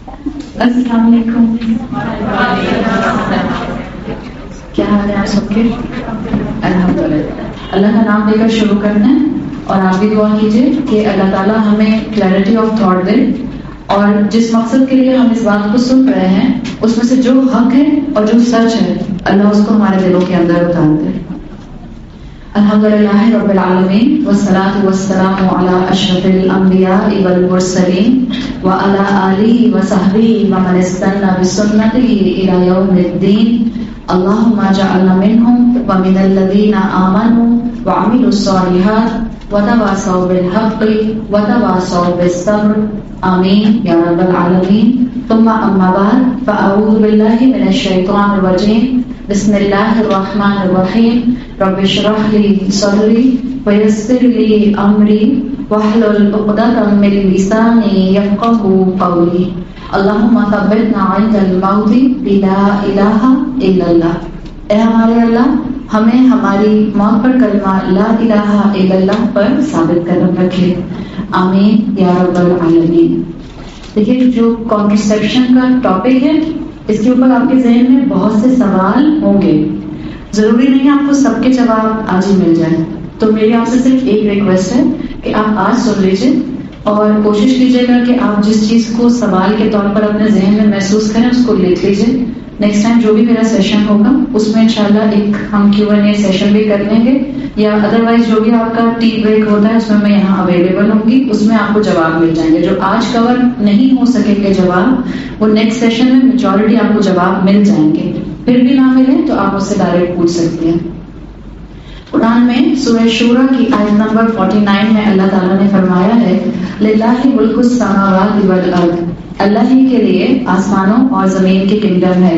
السلام علیکم. کیا حال ہے آپ سب کے؟ الحمدللہ. اللہ کا نام لے کر شروع کرنا ہے اور آپ بھی دعا کیجیے کہ اللہ تعالیٰ ہمیں کلیئرٹی آف تھاٹ دے اور جس مقصد کے لیے ہم اس بات کو سن رہے ہیں اس میں سے جو حق ہے اور جو سچ ہے اللہ اس کو ہمارے دلوں کے اندر اتار دے. الحمدللہ رب العالمین والصلاة والسلام علی اشرف الانبیاء والمرسلین وعلی آلہ وصحبہ ومن استنى بسنتہ الی یوم الدین. اللہم اجعلنا منہم ومن الذین آمنوا وعملوا الصالحات وتواصوا بالحق وتواصوا بالصبر. آمین یا رب العالمین. ثم اما بعد فاعوذ باللہ من الشیطان الرجیم. بسم اللہ الرحمن الرحیم. رب اشرح لی صدری ویسر لی امری واحلل عقدۃ من لسانی یفقہوا قولی. اللہم ثبتنا عند الموت بلا الہ الا اللہ. اے ہمارے اللہ ہمیں ہماری موت پر کلمہ لا الہ الا اللہ پر ثابت قدم رکھے. آمین یا رب العالمین. دیکھیے جو کانٹرسیپشن کا ٹاپک ہے اس کے اوپر آپ کے ذہن میں بہت سے سوال ہوں گے. ضروری نہیں ہے آپ کو سب کے جواب آج ہی مل جائیں. تو میری آپ سے صرف ایک ریکویسٹ ہے کہ آپ آج سن لیجیے اور کوشش کیجیے گا کہ آپ جس چیز کو سوال کے طور پر اپنے ذہن میں محسوس کریں اس کو لکھ لیجیے. نیکسٹ ٹائم جو بھی میرا سیشن ہوگا اس میں انشاءاللہ ایک ہم Q&A سیشن بھی کر لیں گے یا ادروائز جو بھی آپ کا ٹی بریک ہوتا ہے اس میں یہاں اویلیبل ہوں گی. اس میں آپ کو جواب مل جائیں گے. جو آج کور نہیں ہو سکیں گے جواب وہ نیکسٹ سیشن میں میجورٹی آپ کو جواب مل جائیں گے. پھر بھی نہ ملے تو آپ مجھ سے ڈائریکٹ پوچھ سکتے ہیں. قرآن میں سورہ شورا کی آیت نمبر 49 میں اللہ تعالیٰ نے فرمایا ہے للہ ملک السماوات والارض. اللہ ہی کے لیے آسمانوں اور زمین کی کنگڈم ہے.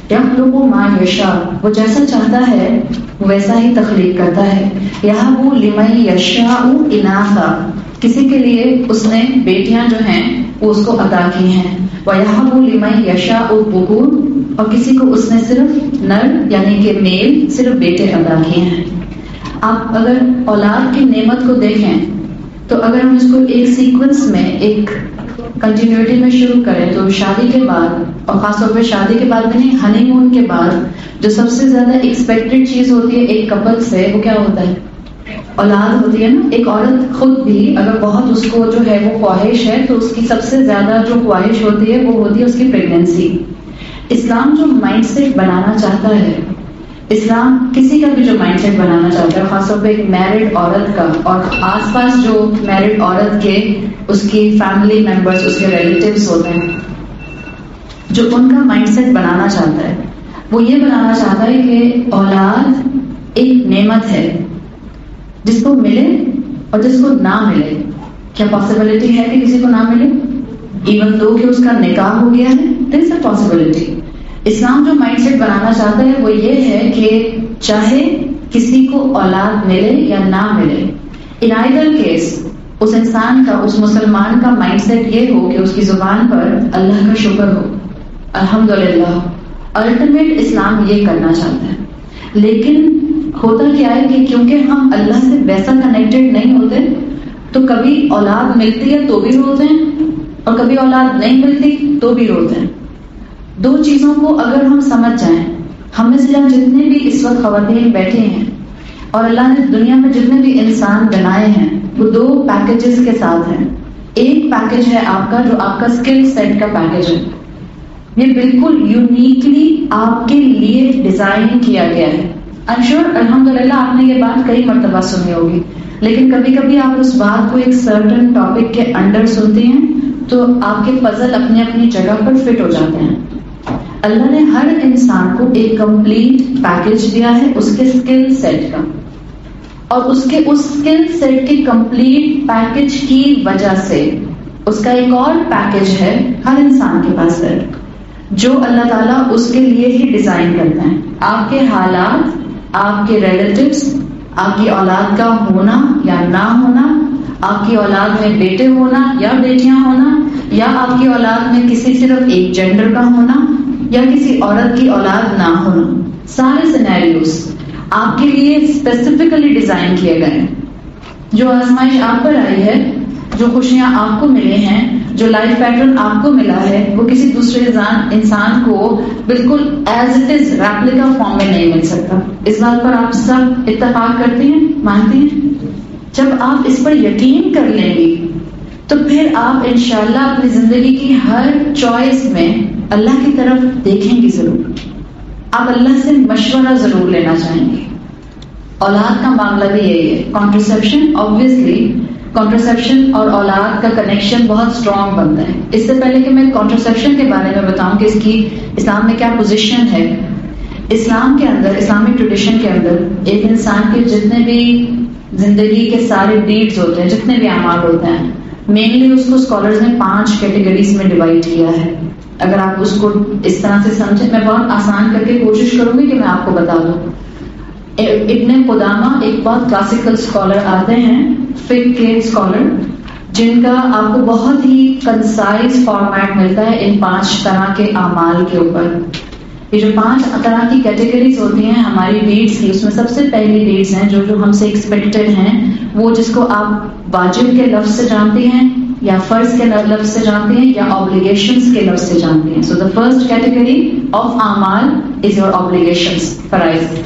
یخلق ما یشاء. وہ جیسا چاہتا ہے ویسا ہی تخلیق کرتا ہے. یہب لمن یشاء اناثا. کسی کے لیے اس نے بیٹیاں جو ہیں وہ اس کو عطا کی ہیں. ویہب لمن یشاء الذکور. اور کسی کو اس نے صرف نر یعنی کہ میل صرف بیٹے عطا کیے ہیں. آپ اگر اولاد کی نعمت کو دیکھیں تو اگر ہم اس کو ایک سیکوینس میں ایک کنٹینیوٹی میں شروع کریں تو شادی کے بعد اور خاص طور پہ شادی کے بعد نہیں ہنی مون کے بعد جو سب سے زیادہ ایکسپیکٹڈ چیز ہوتی ہے ایک کپل سے وہ کیا ہوتا ہے؟ اولاد ہوتی ہے نا. ایک عورت خود بھی اگر بہت اس کو جو ہے وہ خواہش ہے تو اس کی سب سے زیادہ جو خواہش ہوتی ہے وہ ہوتی ہے اس کی پریگنینسی. اسلام جو مائنڈ سیٹ بنانا چاہتا ہے اسلام کسی کا بھی جو مائنڈ سیٹ بنانا چاہتا ہے خاص طور پہ ایک میرڈ عورت کا اور آس پاس جو میرڈ عورت کے اس کی فیملی ممبرس اس کے ریلیٹیوز ہوتے ہیں جو ان کا مائنڈ سیٹ بنانا چاہتا ہے وہ یہ بنانا چاہتا ہے کہ اولاد ایک نعمت ہے جس کو ملے اور جس کو نہ ملے. کیا پاسبلٹی ہے کہ کسی کو نہ ملے؟ ایون دو کہ اس کا نکاح ہو گیا ہے دیر از اے پاسبلٹی. اسلام جو مائنڈ سیٹ بنانا چاہتا ہے وہ یہ ہے کہ چاہے کسی کو اولاد ملے یا نہ ملے ان آئیدر کیس اس انسان کا اس مسلمان کا مائنڈ سیٹ یہ ہو کہ اس کی زبان پر اللہ کا شکر ہو. الحمدللہ. الٹیمیٹ اسلام یہ کرنا چاہتا ہے. لیکن ہوتا کیا ہے کہ کیونکہ ہم اللہ سے ویسا کنیکٹڈ نہیں ہوتے تو کبھی اولاد ملتی ہے تو بھی روتے ہیں اور کبھی اولاد نہیں ملتی تو بھی روتے ہیں. دو چیزوں کو اگر ہم سمجھ جائیں ہم میں سے جتنے بھی اس وقت خواتین بیٹھے ہیں اور اللہ نے دنیا میں جتنے بھی انسان بنائے ہیں وہ دو پیکیجز کے ساتھ ہیں. ایک پیکیج ہے آپ کا جو آپ کا اسکل سیٹ کا پیکیج ہے. یہ بالکل یونیکلی آپ کے لیے ڈیزائن کیا گیا ہے. I'm sure الحمدللہ آپ نے یہ بات کئی مرتبہ سنی ہوگی لیکن کبھی کبھی آپ اس بات کو ایک سرٹن ٹاپک کے انڈر سنتے ہیں تو آپ کے پزل اپنی اپنی جگہ پر فٹ ہو جاتے ہیں. اللہ نے ہر انسان کو ایک کمپلیٹ پیکیج دیا ہے اس کے اسکل سیٹ کا اور اس اسکل سیٹ کے کمپلیٹ پیکیج کی وجہ سے اس کا ایک اور پیکیج ہے ہر انسان کے پاس ہے جو اللہ تعالیٰ اس کے لیے ہی ڈیزائن کرتا ہے. آپ کے حالات آپ کے ریلیٹیوز آپ کی اولاد کا ہونا یا نہ ہونا آپ کی اولاد میں بیٹے ہونا یا بیٹیاں ہونا یا آپ کی اولاد میں کسی صرف ایک جینڈر کا ہونا یا کسی عورت کی اولاد نہ ہونا سارے سینیریوز آپ کے لیے اسپیسیفکلی ڈیزائن کیے گئے ہیں. جو آزمائش آپ پر آئی ہے جو خوشیاں آپ کو ملے ہیں جو لائف پیٹرن آپ کو ملا ہے وہ کسی دوسرے انسان کو بالکل as it is replica form میں نہیں مل سکتا. اس بات پر آپ سب اتفاق کرتے ہیں, مانتے ہیں؟ جب آپ اس پر یقین کر لیں گی تو پھر آپ انشاءاللہ اپنی زندگی کی ہر چوائس میں اللہ کی طرف دیکھیں گی ضرور. آپ اللہ سے مشورہ ضرور لینا چاہیں گے. اولاد کا معاملہ بھی یہی ہے. کانٹرسیپشن, آبویسلی کانٹرسیپشن اور اولاد کا کنیکشن بہت اسٹرانگ بنتا ہے. اس سے پہلے کہ میں کانٹرسیپشن کے بارے میں بتاؤں کہ اس کی اسلام میں کیا پوزیشن ہے, اسلام کے اندر, اسلامک ٹریڈیشن کے اندر ایک انسان کے جتنے بھی زندگی کے سارے ڈیڈز ہوتے ہیں, جتنے بھی اعمال ہوتے ہیں, مینلی اس کو اسکالرز نے 5 کیٹیگریز میں ڈیوائڈ کیا ہے. اگر آپ اس کو اس طرح سے سمجھیں, میں بہت آسان کر کے کوشش کروں گی کہ میں آپ کو بتا دوں. ابن قدامہ ایک بہت کلاسیکل اسکالر آتے ہیں, فقہ کے اسکالر, جن کا آپ کو بہت ہی کنسائز فارمیٹ ملتا ہے ان 5 طرح کے اعمال کے اوپر. یہ جو 5 طرح کی کیٹیگریز ہوتی ہیں ہماری ڈیڈس کی, اس میں سب سے پہلی ڈیڈس ہیں جو ہم سے ایکسپیکٹڈ ہیں, وہ جس کو آپ واجب کے لفظ سے جانتے ہیں یا فرض کے لفظ سے جانتے ہیں یا آبلیگیشنز کے لفظ سے جانتے ہیں. سو دا فرسٹ کیٹیگری آف اعمال از یور آبلیگیشنز, فرائض,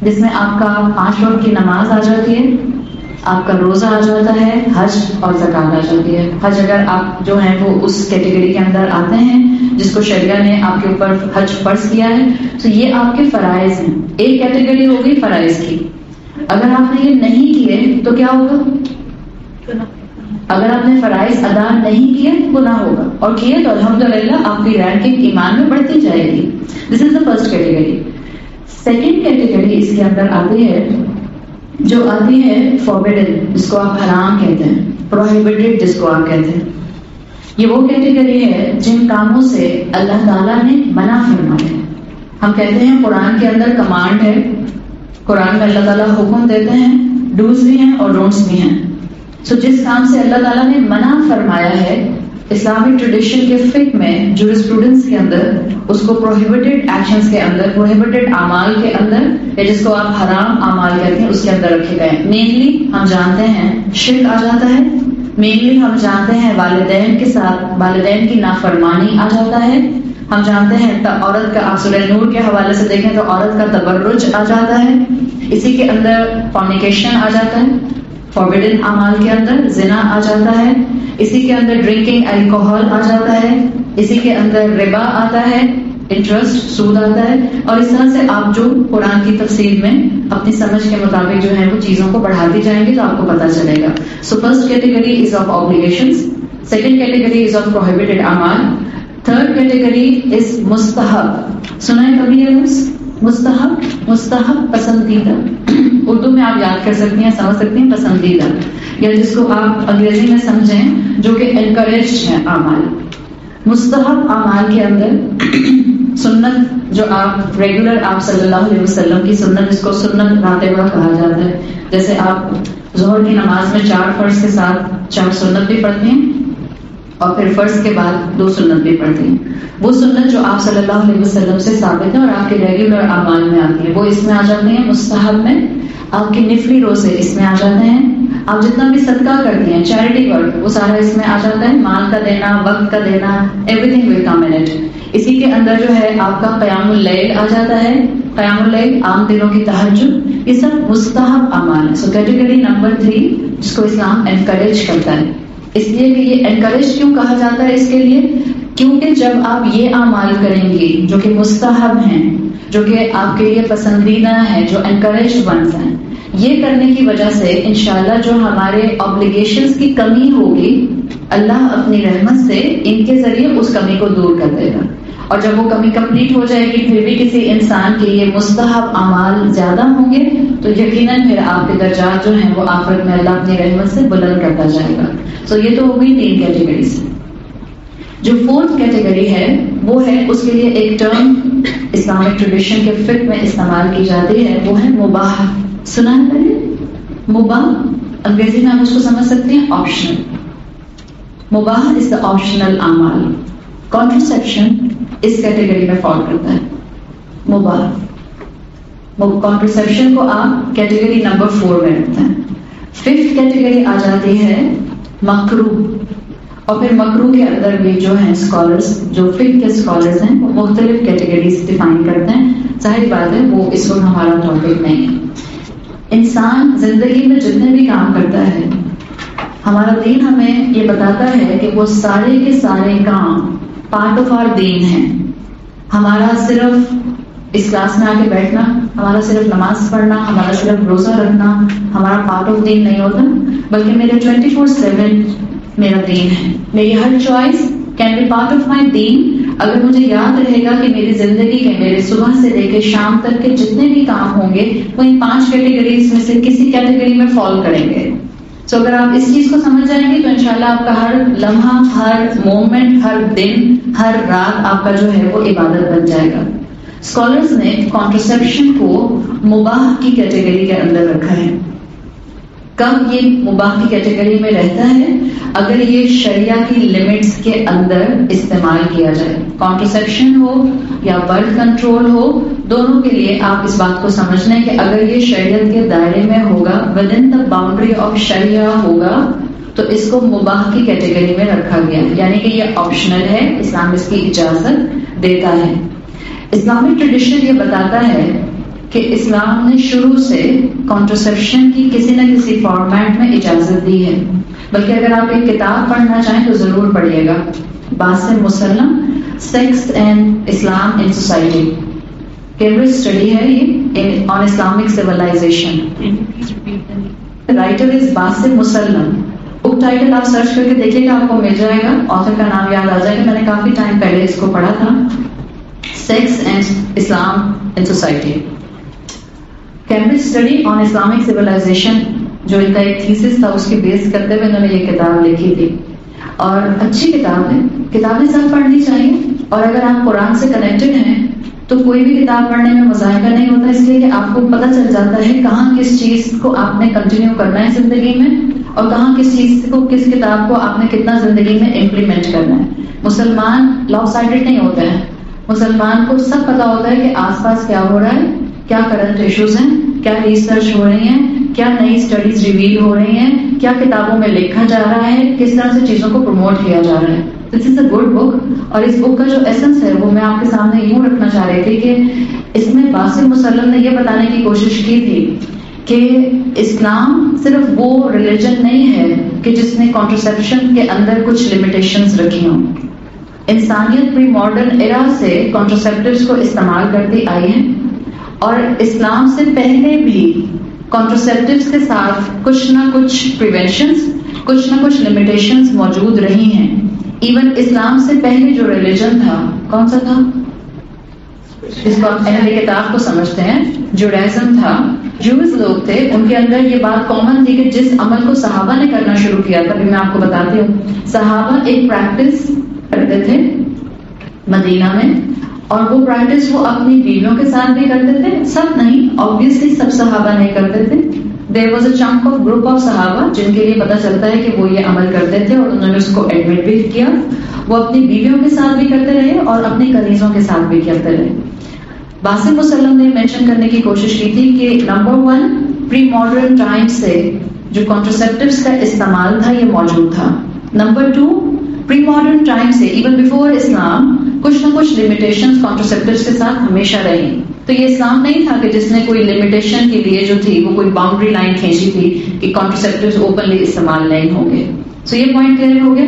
جس میں آپ کا 5 وقت کی نماز آ جاتی ہے, آپ کا روزہ آ جاتا ہے, حج اور زکوٰۃ آ جاتی ہے. حج اگر آپ جو ہیں وہ اس کیٹیگری کے اندر آتے ہیں جس کو شریعہ نے آپ کے اوپر حج فرض کیا ہے, تو یہ آپ کے فرائض ہیں. ایک کیٹیگری ہوگی فرائض کی. اگر آپ نے یہ نہیں کیے تو کیا ہوگا؟ اگر آپ نے فرائض ادا نہیں کیے گناہ ہوگا, اور کیے تو الحمدللہ آپ کی رینکنگ ایمان میں بڑھتی جائے گی. This is the first category. Second category اس کے اندر آتی ہے جو آتی ہے فوربیڈن, جس کو آپ حرام کہتے ہیں, پروہیبٹڈ جس کو آپ کہتے ہیں. یہ وہ کیٹیگری ہے جن کاموں سے اللہ تعالیٰ نے منع فرمایا ہے. ہم کہتے ہیں قرآن کے اندر کمانڈ ہے, قرآن میں اللہ تعالیٰ حکم دیتے ہیں, ڈوز بھی ہیں اور ڈونٹس بھی ہیں. سو جس کام سے اللہ تعالیٰ نے منع فرمایا ہے, اسلامک ٹریڈیشن کے فقہ میں, جورسپروڈنس کے اندر, اس کو پروہیبٹڈ ایکشنز کے اندر, پروہیبٹڈ اعمال کے اندر, یا جس کو آپ حرام اعمال کہتے ہیں, اس کے اندر رکھے گئے. مینلی ہم جانتے ہیں شرک آ جاتا ہے, مینلی ہم جانتے ہیں والدین کے ساتھ والدین کی نافرمانی آ جاتا ہے, ہم جانتے ہیں عورت کا, آپ سورہ نور کے حوالے سے دیکھیں تو عورت کا تبرج آ جاتا ہے, اسی کے اندر فارنیکیشن آ جاتا ہے, فوربیڈن اعمال کے اندر زنا آ جاتا ہے, اسی کے اندر ڈرنکنگ الکوہول آ جاتا ہے, اسی کے اندر ربا آتا ہے, انٹرسٹ, سود آتا ہے, اور اس طرح سے آپ جو قرآن کی تفسیر میں اپنی سمجھ کے مطابق جو ہے وہ چیزوں کو بڑھاتی جائیں گے تو آپ کو پتہ چلے گا. So first category is of obligations, second category is of prohibited اعمال, تھرڈ کیٹیگری از مستحب. سنا ہے کبھی یہ مستحب؟ مستحب پسندیدہ, اردو میں آپ یاد کر سکتی ہیں, سمجھ سکتی ہیں, پسندیدہ, یا جس کو آپ انگریزی میں سمجھیں جو کہ انکریجڈ ہیں اعمال. مستحب اعمال کے اندر سنت, جو آپ ریگولر آپ صلی اللہ علیہ وسلم کی سنت, جس کو سنت راتبہ کہا جاتا ہے, جیسے آپ ظہر کی نماز میں 4 فرض کے ساتھ 4 سنت بھی پڑھتے ہیں, اور پھر فرض کے بعد 2 سنت بھی پڑھتے ہیں. وہ سنت جو آپ صلی اللہ علیہ وسلم سے ثابت ہے اور آپ کے ریگولر اعمال میں آتی ہے, وہ اس میں آ جاتے ہیں مستحب میں. آپ کے نفلی روزے اس میں آ جاتے ہیں, آپ جتنا بھی صدقہ کرتی ہیں, چیریٹی ورک, وہ سارا اس میں آ جاتا ہے. مال کا دینا, وقت کا دینا, every thing will come in it. اسی کے اندر جو ہے آپ کا قیام اللیل آ جاتا ہے, قیام اللیل, عام دنوں کی تہجد, یہ سب مستحب اعمال ہے. سو کیٹیگری نمبر 3 جس کو اسلام انکریج کرتا ہے. اس لیے کہ یہ انکریج کیوں کہا جاتا ہے اس کے لیے, کیونکہ جب آپ یہ اعمال کریں گی جو کہ مستحب ہیں, جو کہ آپ کے لیے پسندیدہ ہیں, جو انکریج ونس ہیں, یہ کرنے کی وجہ سے انشاءاللہ جو ہمارے آبلیگیشنز کی کمی ہوگی, اللہ اپنی رحمت سے ان کے ذریعے اس کمی کو دور کر دے گا. اور جب وہ کمی کمپلیٹ ہو جائے گی, پھر بھی کسی انسان کے یہ مستحب اعمال زیادہ ہوں گے, تو یقیناً پھر آپ کے درجات جو ہیں وہ آخرت میں اللہ اپنی رحمت سے بلند کرتا جائے گا. سو یہ تو ہو گئی 3 کیٹیگریز. جو 4th کیٹیگری ہے وہ ہے, اس کے لیے ایک ٹرم اسلامک ٹریڈیشن کے فقہ میں استعمال کی جاتی ہے, وہ ہے مباح. سنا ہے پہلے مباح؟ انگریزی میں آپ اس کو سمجھ سکتے ہیں آپشنل. مباح از دا آپشنل اعمال. کانٹرسیپشن اس کیٹیگری میں فال کرتا ہے. مباح, کانٹرسیپشن کو آپ کیٹیگری نمبر 4 میں رکھتے ہیں. 5th کیٹیگری آ جاتی ہے مکروہ, اور پھر مکروہ کے اندر بھی جو ہیں اسکالرس، جو فقہ کے اسکالرس ہیں، وہ مختلف کیٹیگریز ڈیفائن کرتے ہیں. ظاہر بات ہے وہ اس وقت ہمارا ٹاپک نہیں ہے. انسان زندگی میں جتنے بھی کام کرتا ہے، ہمارا دین ہمیں یہ بتاتا ہے کہ وہ سارے کے سارے کام پارٹ آف آر دین ہیں. ہمارا صرف اس کلاس میں آ کے بیٹھنا، ہمارا صرف نماز پڑھنا، ہمارا صرف روزہ رکھنا ہمارا پارٹ آف دین نہیں ہوتا، بلکہ میرے 24/7 میرا دین ہے. میری ہر choice can be part of my دین اگر مجھے یاد رہے گا کہ میری زندگی کے میرے صبح سے لے کے شام تک کے جتنے بھی کام ہوں گے وہ ان 5 کیٹیگریز میں سے کسی کیٹیگری میں فال کریں گے. سو اگر آپ اس چیز کو سمجھ جائیں گے تو انشاءاللہ آپ کا ہر لمحہ، ہر مومنٹ، ہر دن، ہر رات آپ کا جو ہے وہ عبادت بن جائے گا. اسکالرز نے کانٹرسیپشن کو مباح کی کیٹیگری کے اندر رکھا ہے. کب یہ مباح کی کیٹیگری میں رہتا ہے؟ اگر یہ شریعہ کی لمٹس کے اندر استعمال کیا جائے. کانٹرسیپشن ہو یا برتھ کنٹرول ہو، دونوں کے لیے آپ اس بات کو سمجھ لیں کہ اگر یہ شریعت کے دائرے میں ہوگا، within the boundary of شریعہ ہوگا، تو اس کو مباح کی کیٹیگری میں رکھا گیا. یعنی کہ یہ آپشنل ہے، اسلام اس کی اجازت دیتا ہے. اسلامک ٹریڈیشن یہ بتاتا ہے کہ اسلام نے شروع سے کانٹرسیپشن کی کسی نہ کسی فارمیٹ میں اجازت دی ہے. بلکہ اگر آپ ایک کتاب پڑھنا چاہیں تو ضرور پڑھیے گا، Basim Musallam, sex and Islam in society. Cambridge study ہے یہ on Islamic civilisation. Writer is Basim Musallam. Book title آپ سرچ کر کے دیکھیے گا، آپ کو مل جائے گا، آتھر کا نام یاد آ جائے گا. میں نے کافی ٹائم پہلے اس کو پڑھا تھا. Sex and Islam in society. Cambridge study on Islamic civilisation جو ان کا ایک تھیسس تھا، اس کے بیس کرتے ہوئے انہوں نے یہ کتاب لکھی تھی. اور اچھی کتاب ہے، کتابیں سب پڑھنی چاہیے. اور اگر آپ قرآن سے کنیکٹڈ ہیں تو کوئی بھی کتاب پڑھنے میں مذائقہ نہیں ہوتا، اس لیے کہ آپ کو پتہ چل جاتا ہے کہاں کس چیز کو آپ نے کنٹینیو کرنا ہے زندگی میں، اور کہاں کس چیز کو، کس کتاب کو آپ نے کتنا زندگی میں امپلیمنٹ کرنا ہے. مسلمان لاپ سائڈڈ نہیں ہوتے ہیں. مسلمان کو سب پتا ہوتا ہے کہ آس پاس کیا ہو رہا ہے، کیا کرنٹ ایشوز ہیں، کیا ریسرچ ہو رہی ہیں، کیا نئی اسٹڈیز ریویل ہو رہی ہیں، کیا کتابوں میں لکھا جا رہا ہے، کس طرح سے چیزوں کو پروموٹ کیا جا رہا ہے. This is a good book. اور اس بک کا جو ایسنس ہے وہ میں آپ کے سامنے یوں رکھنا چاہ رہی تھی کہ اس میں باسم مسلم نے یہ بتانے کی کوشش کی تھی کہ اسلام صرف وہ ریلیجن نہیں ہے کہ جس نے کانٹرسیپشن کے اندر کچھ لمیٹیشنز رکھی ہوں. انسانیت پری ماڈرن ایرا سے کانٹرسیپٹیوز کو استعمال کرتی آئی ہے، اور اسلام سے پہلے بھی کانٹرسیپٹیوز کے ساتھ کچھ نہ کچھ پریونشنز، کچھ نہ کچھ لمیٹیشنز موجود رہی ہیں. ایون اسلام سے پہلے جو ریلیجن تھا، کون سا تھا جس کو آپ اہل کتاب کو سمجھتے ہیں، جوڈائزم تھا. جوز لوگ تھے، ان کے اندر یہ بات کامن تھی کہ جس عمل کو صحابہ نے کرنا شروع کیا تھا، میں آپ کو بتاتی ہوں. صحابہ ایک پریکٹس کرتے تھے مدینہ میں، اور وہ پریکٹس وہ اپنی بیویوں کے ساتھ بھی کرتے تھے. سب نہیں، آبویسلی سب صحابہ نہیں کرتے تھے. There was a chunk of group of صحابہ جن کے لیے پتا چلتا ہے کہ وہ یہ عمل کرتے تھے، اور انہوں نے اس کو ایڈمٹ بھی کیا. وہ اپنی بیویوں کے ساتھ بھی کرتے رہے اور اپنی کنیزوں کے ساتھ بھی کرتے رہے. باسم مسلم نے مینشن کرنے کی کوشش کی تھی کہ نمبر 1 پری ماڈرن ٹائم سے جو کانٹرسیپٹیوز کا استعمال تھا یہ موجود تھا. نمبر 2 پری ماڈرن ٹائم سے ایون بیفور اسلام کچھ نہ کچھ لمیٹیشنز کانٹرسیپٹیوز کے ساتھ ہمیشہ رہی. تو یہ اسلام نہیں تھا کہ جس نے کوئی لمیٹیشن کے لیے جو تھی وہ کوئی باؤنڈری لائن کھینچی تھی کہ کانٹرسیپٹیوز اوپنلی استعمال نہیں ہوں گے. سو یہ پوائنٹ کلیئر ہو گیا.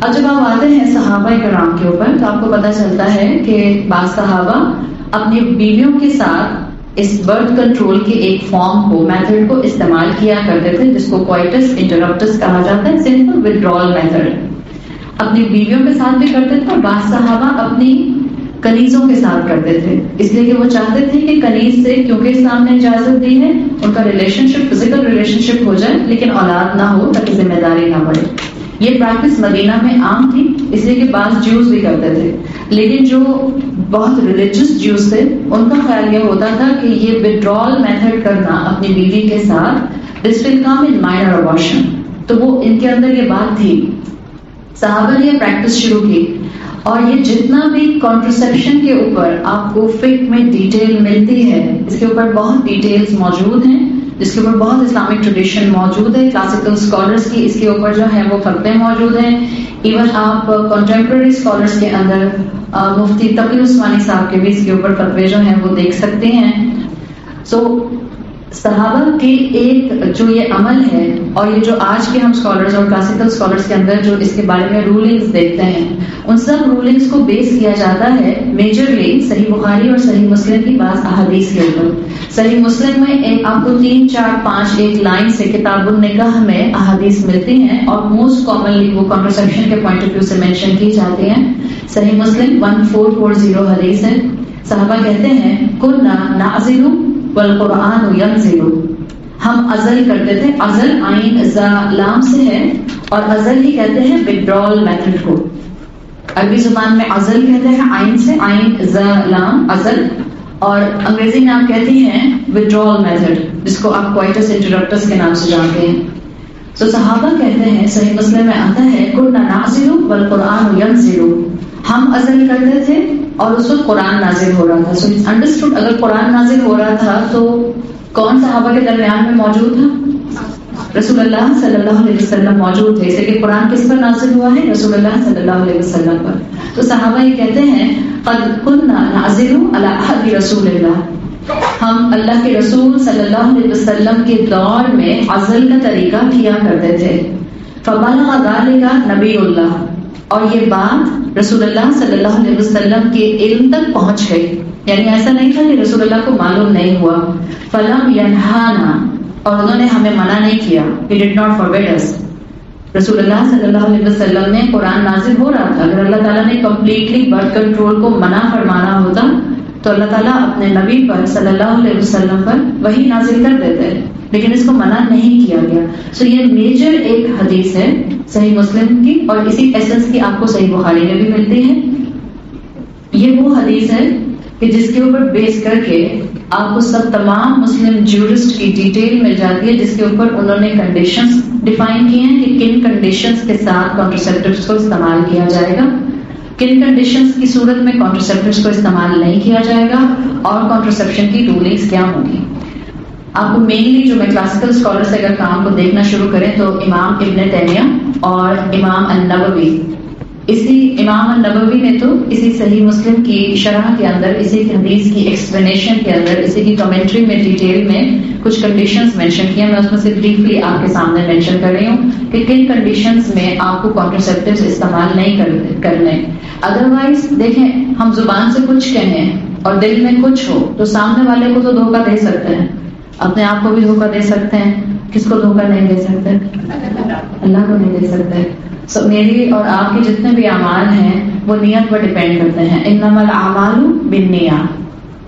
اب جب آپ آتے ہیں صحابہ کرام کے اوپر تو آپ کو پتہ چلتا ہے کہ بعض صحابہ اپنی بیویوں کے ساتھ اس برتھ کنٹرول کے ایک فارم کو، میتھڈ کو استعمال کیا کرتے تھے جس کو کوائٹس انٹرپٹس کہا جاتا ہے، سمپل ودرول میتھڈ. اپنی بیویوں کے ساتھ بھی کرتے تھے، اور بعض صحابہ اپنی کنیزوں کے ساتھ کرتے تھے، اس لیے کہ وہ چاہتے تھے کہ کنیز سے، کیونکہ اسلام نے اجازت دی ہے، ان کا ریلیشن شپ فزیکل ریلیشن شپ ہو جائے لیکن اولاد نہ ہو تاکہ ذمہ داری نہ بڑھے. یہ پریکٹس مدینہ میں عام تھی، اس لیے کہ بعض جیوز بھی کرتے تھے. لیکن جو بہت ریلیجس جیوز تھے ان کا خیال یہ ہوتا تھا کہ یہ ودرول میتھڈ کرنا اپنی بیوی کے ساتھ دس ول کم ان مائنر ابارشن. تو وہ ان کے اندر یہ بات تھی. صحابہ نے یہ پریکٹس شروع کی، اور یہ جتنا بھی کانٹرسیپشن کے اوپر آپ کو فقہ میں ڈیٹیل ملتی ہے، اس کے اوپر بہت ڈیٹیلز موجود ہیں. جس کے اوپر بہت اسلامک ٹریڈیشن موجود ہے. کلاسیکل اسکالرس کی اس کے اوپر جو ہے وہ فتوے موجود ہیں. ایون آپ کنٹمپرری اسکالرس کے اندر مفتی تقی عثمانی صاحب کے بھی اس کے اوپر فتوے جو ہیں وہ دیکھ سکتے ہیں. صحابہ کے ایک جو یہ عمل ہے اور یہ جو آج کے ہم اسکالرز اور کلاسیکل اسکالرس کے اندر جو اس کے بارے میں رولنگز دیکھتے ہیں, ان سب رولنگز کو بیس کیا جاتا ہے میجرلی صحیح بخاری اور صحیح مسلم کی بعض احادیث کے اوپر. صحیح مسلم میں آپ کو 3, 4, 5 ایک لائن سے کتاب النکاح میں احادیث ملتی ہیں اور موسٹ کامنلی وہ کنٹرسیپشن کے پوائنٹ آف ویو سے مینشن کی جاتی ہیں. صحیح مسلم 1440 حدیث ہے. صحابہ کہتے ہیں کنا نعزل والقرآن ینزل, ہم ازل کرتے تھے. ازل عین زا لام سے ہے اور ازل ہی کہتے ہیں withdrawal میتھڈ کو. عربی زبان میں ازل کہتے ہیں عین سے, عین زا لام ازل, اور انگریزی میں آپ کہتی ہیں withdrawal میتھڈ, جس کو آپ کوائٹس انٹرپٹس کے نام سے جانتے ہیں. تو صحابہ کہتے ہیں صحیح مسلم میں آتا ہے کنا نعزل والقرآن ینزل, ہم ازل کرتے تھے اور اس وقت قرآن نازل ہو رہا تھا. سو اٹس انڈرسٹوڈ اگر قرآن نازل ہو رہا تھا تو کون صحابہ کے درمیان میں موجود تھا؟ رسول اللہ صلی اللہ علیہ وسلم موجود تھے. اسے کہ قرآن کس پر نازل ہوا ہے؟ رسول اللہ صلی اللہ علیہ وسلم پر. تو صحابہ یہ کہتے ہیں قد كنا نعزل على عهد رسول اللہ, ہم اللہ کے رسول صلی اللہ علیہ وسلم کے دور میں عزل کا طریقہ کیا کرتے تھے. فبلغ ذلك نبی اللہ, اور یہ بات رسول اللہ صلی اللہ علیہ وسلم کے علم تک پہنچ گئی. یعنی ایسا نہیں تھا کہ رسول اللہ کو معلوم نہیں ہوا. فلم ینہانا, اور انہوں نے ہمیں منع نہیں کیا. He did not forbid us. رسول اللہ صلی اللہ علیہ وسلم میں قرآن نازل ہو رہا تھا. اگر اللہ تعالیٰ نے کمپلیٹلی برتھ کنٹرول کو منع فرمانا ہوتا تو اللہ تعالیٰ اپنے نبی پر صلی اللہ علیہ وسلم پر وہی نازل کر دیتے, لیکن اس کو منع نہیں کیا گیا. سو یہ میجر ایک حدیث ہے صحیح مسلم کی, اور اسی ایسنس کی آپ کو صحیح بخاری میں بھی ملتی ہے. یہ وہ حدیث ہے کہ جس کے اوپر بیس کر کے آپ کو سب تمام مسلم جورسٹ کی ڈیٹیل مل جاتی ہے, جس کے اوپر انہوں نے کنڈیشنز ڈیفائن کی ہیں کہ کن کنڈیشنز کے ساتھ کانٹرسیپٹیوز کو استعمال کیا جائے گا, کن کنڈیشنز کی صورت میں کانٹرسیپٹیوز کو استعمال نہیں کیا جائے گا, اور کانٹرسیپشن کی رولنگز کیا ہوں گی. آپ کو مینلی جو میں کلاسیکل اسکالر سے اگر کام کو دیکھنا شروع کریں تو امام ابن تیمیہ اور امام النووی, اسی امام النووی نے تو اسی صحیح مسلم کی شرح کے اندر, اسی حدیث کی ایکسپلینیشن کے اندر, اسی کی کمنٹری میں ڈیٹیل میں کچھ کنڈیشنز مینشن کیا. میں اس میں سے بریفلی آپ کے سامنے مینشن کر رہی ہوں کہ کن کنڈیشنز میں آپ کو کانٹرسیپٹیوز استعمال نہیں کرنے. ادروائز دیکھیں, ہم زبان سے کچھ کہیں اور دل میں کچھ ہو تو سامنے والے کو تو دھوکہ دے سکتے ہیں, اپنے آپ کو بھی دھوکہ دے سکتے ہیں. کس کو دھوکہ نہیں دے سکتے؟ اللہ کو نہیں دے سکتے. میری اور آپ کے جتنے بھی اعمال ہیں وہ نیت پر ڈیپینڈ کرتے ہیں. انما الاعمال بالنیات,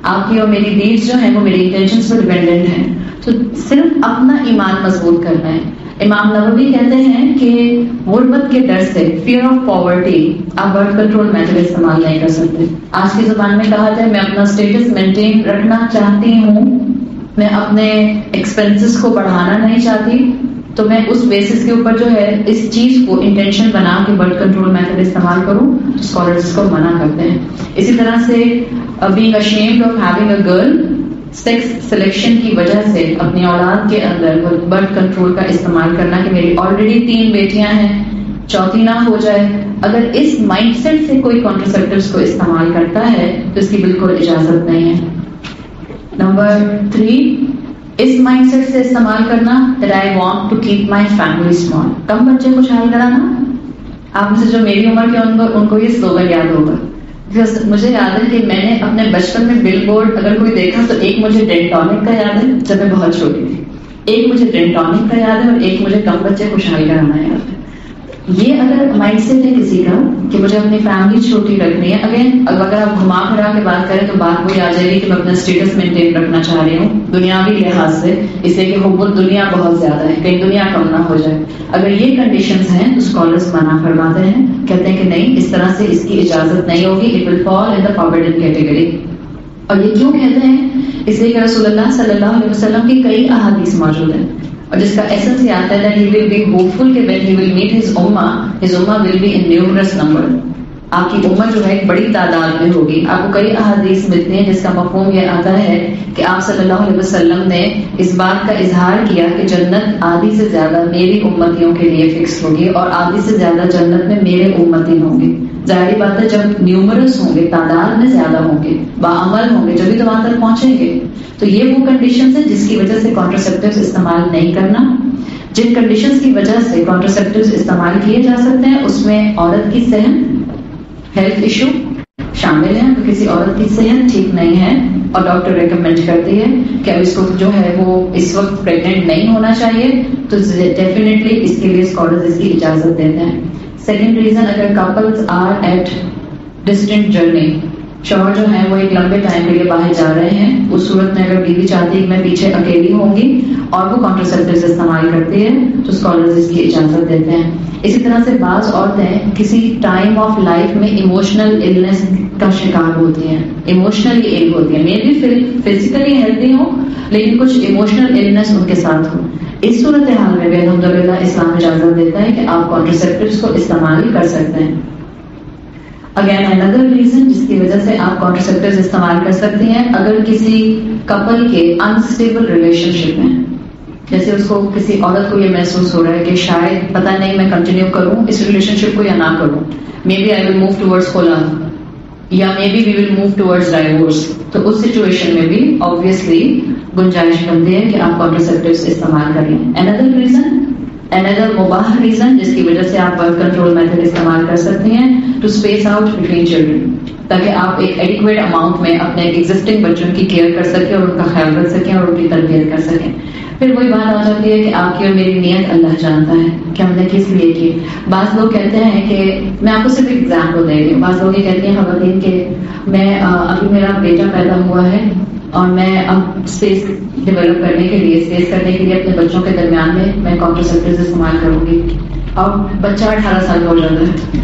آپ کی اور میری ڈیڈز جو ہیں وہ میری انٹینشنز پر ڈیپینڈنٹ ہیں. تو صرف اپنا ایمان مضبوط کرنا ہے. امام نووی کہتے ہیں کہ غربت کے ڈر سے, فیئر آف پاورٹی, آپ برتھ کنٹرول میتھڈ استعمال نہیں کر سکتے. آج کی زبان میں کہا جائے میں اپنا اسٹیٹس مینٹین رکھنا چاہتی ہوں, میں اپنے ایکسپینسز کو بڑھانا نہیں چاہتی, تو میں اس بیسس کے اوپر جو ہے اس چیز کو انٹینشن بنا کے برتھ کنٹرول میتھڈ استعمال کروں, تو اسکالرز کو منع کرتے ہیں. اسی طرح سے being ashamed of having a girl, sex selection کی وجہ سے اپنی اولاد کے اندر برتھ کنٹرول کا استعمال کرنا کہ میری آلریڈی 3 بیٹیاں ہیں, چوتھی نہ ہو جائے. اگر اس مائنڈ سیٹ سے کوئی کانٹرسیپٹیوز کو استعمال کرتا ہے تو اس کی بالکل اجازت نہیں ہے. نمبر 3, اس مائنڈ سیٹ سے استعمال کرنا that I want to keep my family small. کم بچے کو شامل کرانا. آپ میں سے جو میری عمر کے ان کو یہ سلوگن یاد ہوگا. مجھے یاد ہے کہ میں نے اپنے بچپن میں بل بورڈ اگر کوئی دیکھا تو ایک مجھے ڈینٹونک کا یاد ہے جب میں بہت چھوٹی تھی, ایک مجھے ڈینٹونک کا یاد ہے اور ایک مجھے کم بچے کو شامل کرانا یاد ہے. یہ اگر مائنڈ سیٹ ہے کسی کا کہ مجھے اپنی فیملی چھوٹی رکھنی ہے, اگین اگر آپ گھما پھرا کے بات کریں تو بات وہی آ جائے گی کہ میں اپنا اسٹیٹس مینٹین رکھنا چاہ رہی ہوں دنیاوی لحاظ سے, اس لیے کہ حب الدنیا بہت زیادہ ہے, کہیں دنیا کم نہ ہو جائے. اگر یہ کنڈیشنز ہیں تو اسکالرز منع فرماتے ہیں, کہتے ہیں کہ نہیں, اس طرح سے اس کی اجازت نہیں ہوگی, it will fall in the forbidden category. اور یہ کیوں کہتے ہیں؟ اس لیے کہ رسول اللہ صلی اللہ علیہ وسلم کی کئی احادیث موجود ہیں اور جس کا ایسنس یہ آتا ہے that he will be hopeful کہ when he will meet his ummah will be in numerous number. آپ کی امت جو ہے ایک بڑی تعداد میں ہوگی. آپ کو کئی احادیث ملتی ہیں جس کا مفہوم یہ آتا ہے کہ آپ صلی اللہ علیہ وسلم نے اس بات کا اظہار کیا کہ جنت آدھی سے زیادہ میری امتیوں کے لیے فکس ہوگی اور آدھی سے زیادہ جنت میں میرے امتی ہوں گے. ظاہری بات ہے جب نیومرس ہوں گے، تعداد میں زیادہ ہوں گے، باعمل ہوں گے، جبھی تو وہاں تک پہنچیں گے. تو یہ وہ کنڈیشنز ہیں جس کی وجہ سے کانٹرسیپٹیوز استعمال نہیں کرنا. جن کنڈیشنز کی وجہ سے کانٹرسیپٹیوز استعمال کیے جا سکتے ہیں اس میں عورت کی صحت، ہیلتھ ایشو شامل ہیں. تو کسی عورت کی صحت ٹھیک نہیں ہے اور ڈاکٹر ریکمینڈ کرتی ہے کہ اب اس کو جو ہے وہ اس وقت پریگنٹ نہیں ہونا چاہیے، تو ڈیفینیٹلی اس کے لیے اسکالرز اس کی اجازت دیتے ہیں. سیکنڈ ریزن، اگر couples are at distant journey, شوہر جو ہیں وہ ایک لمبے ٹائم کے لیے باہر جا رہے ہیں، اس صورت میں اگر بیوی چاہتی ہے کہ میں پیچھے اکیلی ہوں گی اور وہ کانٹرسیپٹیوز استعمال کرتی ہے تو اسکالرز اس کی اجازت دیتے ہیں. اسی طرح سے بعض عورتیں کسی ٹائم آف لائف میں ایموشنل النس کا شکار ہوتی ہیں، ایموشنلی ایل ہوتی ہیں، مے بی فزیکلی ہیلتھی ہو لیکن کچھ ایموشنل النس ان کے ساتھ ہو. اس صورتحال میں بھی الحمدللہ اسلام اجازت دیتا ہے کہ آپ کانٹرسیپٹیوز کو استعمال کر سکتے ہیں. اگین another ریزن جس کی وجہ سے آپ کانٹرسیپٹیوز استعمال کر سکتی ہیں، اگر کسی کپل کے انسٹیبل ریلیشن شپ میں، جیسے اس کو کسی عورت کو یہ محسوس ہو رہا ہے کہ شاید پتہ نہیں میں کنٹینیو کروں اس ریلیشن شپ کو یا نہ کروں، maybe I will move towards خلا یا maybe we will move towards divorce, تو اس سچویشن میں بھی آبویسلی گنجائش بنتی ہے کہ آپ کانٹرسیپٹیوز استعمال کریں. another مباح ریزن جس کی وجہ سے آپ برتھ کنٹرول میتھڈ استعمال کر سکتی ہیں، to space out between children, تاکہ آپ ایک ایڈیکویٹ اماؤنٹ میں اپنے ایگزسٹنگ بچوں کی کیئر کر سکیں اور ان کا خیال رکھ سکیں اور ان کی تربیت کر سکیں. پھر وہی بات آ جاتی ہے کہ آپ کی اور میری نیت اللہ جانتا ہے کہ ہم نے کس لیے کی. بعض لوگ کہتے ہیں کہ میں آپ کو صرف ایک ایگزامپل دے رہی ہوں، بعض لوگ یہ کہتے ہیں خواتین کہ میں ابھی میرا بیٹا پیدا ہوا ہے اور میں اب اسپیس ڈیولپ کرنے کے لیے، اسپیس کرنے کے لیے اپنے بچوں کے درمیان میں کانٹرسیپٹیوز استعمال کروں گی. اور بچہ 18 سال کا ہو جاتا ہے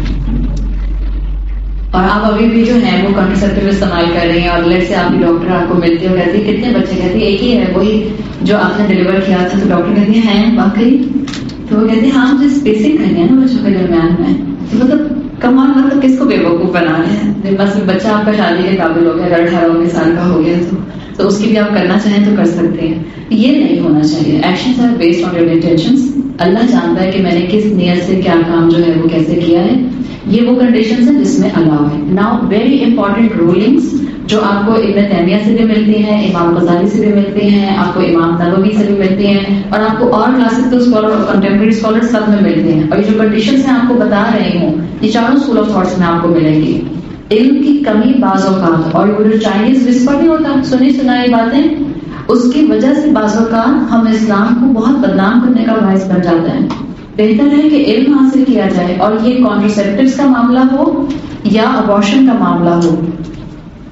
اور آپ ابھی بھی جو ہے وہ کانٹرسیپٹیو استعمال کر رہی ہیں اور لیٹ سے آپ کی ڈاکٹر آپ کو ملتی ہے اور کہتی ہے کتنے بچے، کہتی ہے ایک ہی ہے، وہی جو آپ نے ڈلیور کیا تھا. تو ڈاکٹر کہتی ہیں واقعی؟ تو وہ کہتی ہے ہاں مجھے اسپیسنگ کرنی ہے نا بچوں کے درمیان میں. مطلب کمال، مطلب کس کو بے وقوف بنا رہے ہیں؟ بس بچہ آپ کا شادی کے قابل ہو گیا، اگر 18 سال کا ہو گیا تو اس کی بھی آپ کرنا چاہیں تو کر سکتے ہیں. یہ نہیں ہونا چاہیے. Actions are based on your intentions. اللہ جانتا ہے کہ میں نے کس نیت سے کیا کام جو ہے وہ کیسے کیا ہے. یہ وہ کنڈیشنز ہیں جس میں الاؤ ہے. ناؤ ویری امپورٹنٹ رولنگس جو آپ کو ابن تیمیہ سے بھی ملتی ہیں، امام غزالی سے بھی ملتی ہیں، آپ کو امام نووی سے بھی ملتی ہیں اور آپ کو اور کلاسیکل اسکالر اور کنٹمپریری اسکالر سب میں ملتی ہیں. اور یہ جو کنڈیشنز ہیں آپ کو بتا رہی ہوں یہ چاروں اسکول آف تھاٹس میں آپ کو ملیں گی. علم کی کمی بعض اوقات، اور وہ جو چائنیز وسپر نہیں ہوتا سنی سنائی باتیں، اس کی وجہ سے بعض اوقات ہم اسلام کو بہت بدنام کرنے کا باعث بن جاتے ہیں. بہتر ہے کہ علم حاصل کیا جائے اور یہ کانٹرسیپٹیوز کا معاملہ ہو یا ابارشن کا معاملہ ہو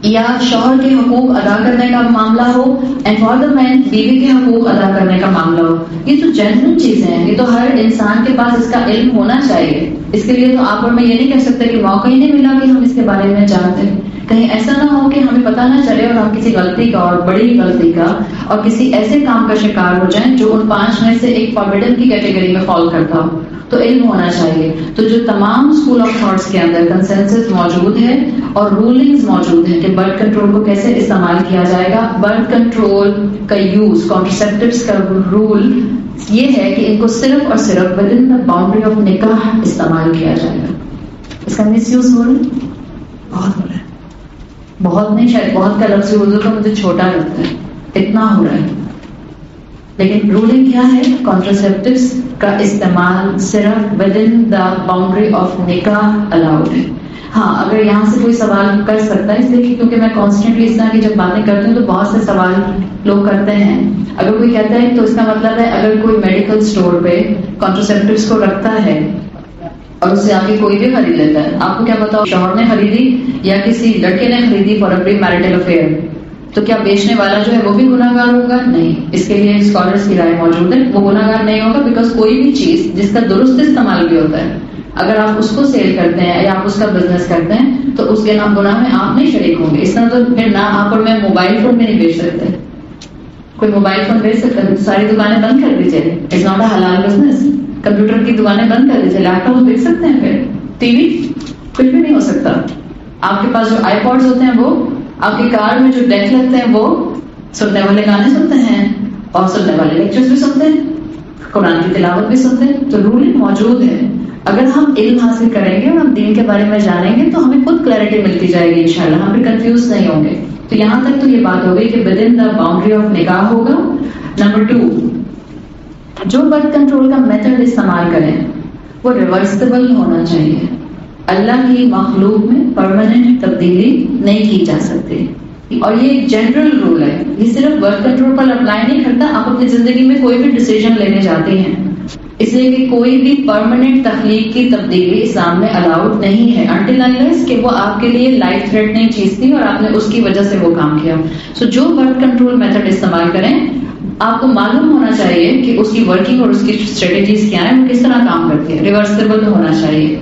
یا شوہر کے حقوق ادا کرنے کا معاملہ ہو، اینڈ فار دا مین بیوی کے حقوق ادا کرنے کا معاملہ ہو. یہ تو جنرل چیزیں ہیں، یہ تو ہر انسان کے پاس اس کا علم ہونا چاہیے. اس کے لیے تو آپ اور میں یہ نہیں کہہ سکتے کہ موقع ہی نہیں ملا کہ ہم اس کے بارے میں جانتے ہیں. کہیں ایسا نہ ہو کہ ہمیں پتہ نہ چلے اور ہم کسی غلطی کا اور بڑی غلطی کا اور کسی ایسے کام کا شکار ہو جائیں جو ان 5 میں سے ایک فاربیڈن کی کیٹیگری میں فال کرتا ہو. تو علم ہونا چاہیے. تو جو تمام اسکول آف تھاٹس کے اندر کنسنسس موجود ہے اور رولنگز موجود ہیں کہ برتھ کنٹرول کو کیسے استعمال کیا جائے گا. برتھ کنٹرول کا یوز، کانٹرسیپٹیوز کا رول یہ ہے کہ ان کو صرف اور صرف with in the boundary of نکاح استعمال کیا جائے گا. اس کا مس یوز ہو رہا ہے، بہت ہو رہا ہے، بہت نہیں، شاید بہت کا لفظ اردو کا مجھے چھوٹا لگتا ہے، اتنا ہو رہا ہے. لیکن رولنگ کیا ہے؟ کانٹرسیپٹیوز کا استعمال صرف with in the boundary of نکاح الاؤڈ ہے. ہاں اگر یہاں سے کوئی سوال کر سکتا ہے، اس لیے کیونکہ میں کانسٹنٹلی اس طرح کی جب باتیں کرتی ہوں تو بہت سے سوال لوگ کرتے ہیں. اگر کوئی کہتا ہے تو اس کا مطلب ہے اگر کوئی میڈیکل اسٹور پہ کانٹرسیپٹیوز کو رکھتا ہے اور اس سے آ کے کوئی بھی خرید لیتا ہے، آپ کو کیا پتا شوہر نے خریدی یا کسی لڑکے نے خریدی for a premarital affair, تو کیا بیچنے والا جو ہے وہ بھی گناہ گار ہوگا؟ نہیں. اس کے لیے اسکالرس کی رائے موجود ہے، وہ گناہ گار نہیں ہوگا. بیکاز کوئی بھی چیز جس کا درست استعمال بھی ہوتا ہے، اگر آپ اس کو سیل کرتے ہیں یا آپ اس کا بزنس کرتے ہیں تو اس کے گناہ میں آپ نہیں شریک ہوں گے. اس طرح تو پھر نہ آپ اور میں موبائل فون بھی نہیں بیچ سکتے. کوئی موبائل فون بیچ سکتا ہے؟ ساری دکانیں بند کر دیجیے، اٹس ناٹ اے حلال بزنس. کمپیوٹر کی دکانیں بند کر دیجیے، لیپ ٹاپ بیچ سکتے ہیں، پھر ٹی وی کچھ بھی نہیں ہو سکتا. آپ کے پاس جو آئی پوڈز ہوتے ہیں وہ, آپ کی کار میں جو ڈیک لگتے ہیں وہ سننے والے گانے سنتے ہیں اور سننے والے لیکچرز بھی سنتے ہیں, قرآن کی تلاوت بھی سنتے ہیں. تو رولنگ موجود ہے. اگر ہم علم حاصل کریں گے اور ہم دین کے بارے میں جانیں گے تو ہمیں خود کلیئرٹی ملتی جائے گی انشاءاللہ, ہم بھی کنفیوز نہیں ہوں گے. تو یہاں تک تو یہ بات ہو گئی کہ with in the boundary of نکاح ہوگا. نمبر 2, جو برتھ کنٹرول کا میتھڈ استعمال کریں وہ ریورسیبل ہونا چاہیے. اللہ کی مخلوق میں پرماننٹ تبدیلی نہیں کی جا سکتی, اور یہ ایک جنرل رول ہے. یہ صرف برتھ کنٹرول پر اپلائی نہیں کرتا. آپ اپنی زندگی میں کوئی بھی ڈیسیژن لینے جاتے ہیں, اس لیے کہ کوئی بھی پرماننٹ تخلیق کی تبدیلی اسلام میں الاؤڈ نہیں ہے انٹل انلیس کہ وہ آپ کے لیے لائف تھریٹنگ چیز تھی اور آپ نے اس کی وجہ سے وہ کام کیا. سو جو برتھ کنٹرول میتھڈ استعمال کریں آپ کو معلوم ہونا چاہیے کہ اس کی ورکنگ اور اس کی اسٹریٹجیز کیا ہیں, وہ کس طرح کام کرتی ہے. ریورسیبل ہونا چاہیے.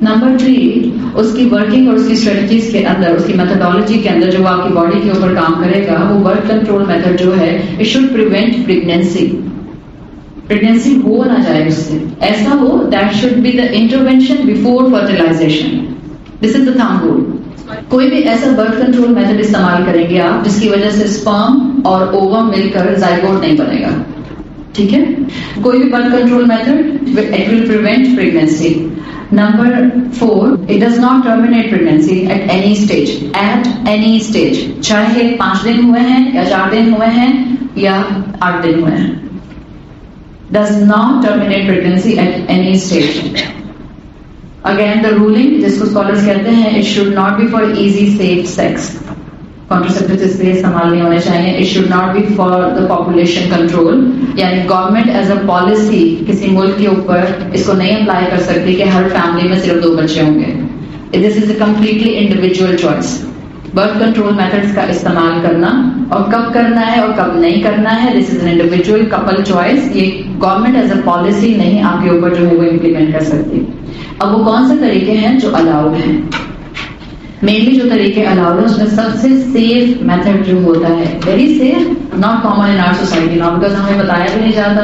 نمبر 3, اس کی ورکنگ اور اس کی اسٹریٹجیز کے اندر, اس کی میتھڈالوجی کے اندر جو آپ کی باڈی کے اوپر کام کرے گا وہ برتھ کنٹرول میتھڈ جو ہے اٹ شوڈ پریونٹ پریگنینسی ہو نہ جائے, اس سے ایسا ہو that should be the intervention before fertilisation. This is the thumb rule. کوئی بھی ایسا برتھ کنٹرول میتھڈ استعمال کریں گے آپ جس کی وجہ سے اسپرم اور اووم مل کر زائگوٹ نہیں بنے گا, ٹھیک ہے. کوئی بھی birth control method it will prevent pregnancy. Number 4, it does not terminate pregnancy at any stage. At any stage. چاہے 5 دن ہوئے ہیں یا 4 دن ہوئے ہیں یا 8 دن ہوئے ہیں. Does not terminate pregnancy at any stage. Again the ruling جس کو scholars کہتے ہیں it should not be for easy safe sex. Contraceptives اس لیے استعمال نہیں ہونے چاہیے. It should not be for the population control. یعنی گورنمنٹ ایز اے پالیسی کسی ملک کے اوپر اس کو نہیں اپلائی کر سکتی کہ ہر فیملی میں صرف 2 بچے ہوں گے. This is a completely individual choice. Birth control methods کا استعمال کرنا اور کب کرنا ہے اور کب نہیں کرنا ہے this is an individual couple choice. یہ گورنمنٹ ایز اے پالیسی نہیں آپ کے اوپر جو ہے وہ امپلیمنٹ کر سکتی. اب وہ کون سے طریقے ہیں جو الاؤڈ ہیں؟ مینلی جو طریقے الاؤڈ ہیں اس میں سب سے سیف میتھڈ جو ہوتا ہے, very safe, not common in our society now because ہمیں بتایا بھی نہیں جاتا,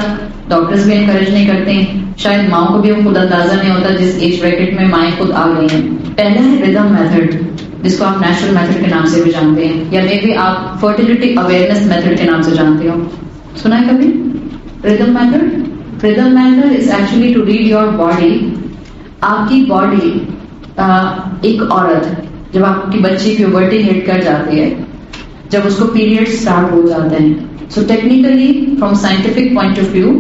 ڈاکٹرز بھی انکریج نہیں کرتے ہیں, شاید ماؤں کو بھی خود اندازہ نہیں ہوتا جس ایج بریکٹ میں مائیں خود آ گئی ہیں. پہلا ہے ردم میتھڈ جس کو آپ نیچرل میتھڈ کے نام سے بھی جانتے ہیں, یا مے بی آپ فرٹیلٹی اویئرنیس میتھڈ کے نام سے جانتے ہو. سنا ہے کبھی rhythm method? Rhythm method is actually to read your body. آپ کی باڈی, ایک عورت جب آپ کی بچی پیوبرٹی ہٹ کر جاتی ہے, جب اس کو پیریڈ سٹارٹ ہو جاتے ہیں, so technically from scientific point of view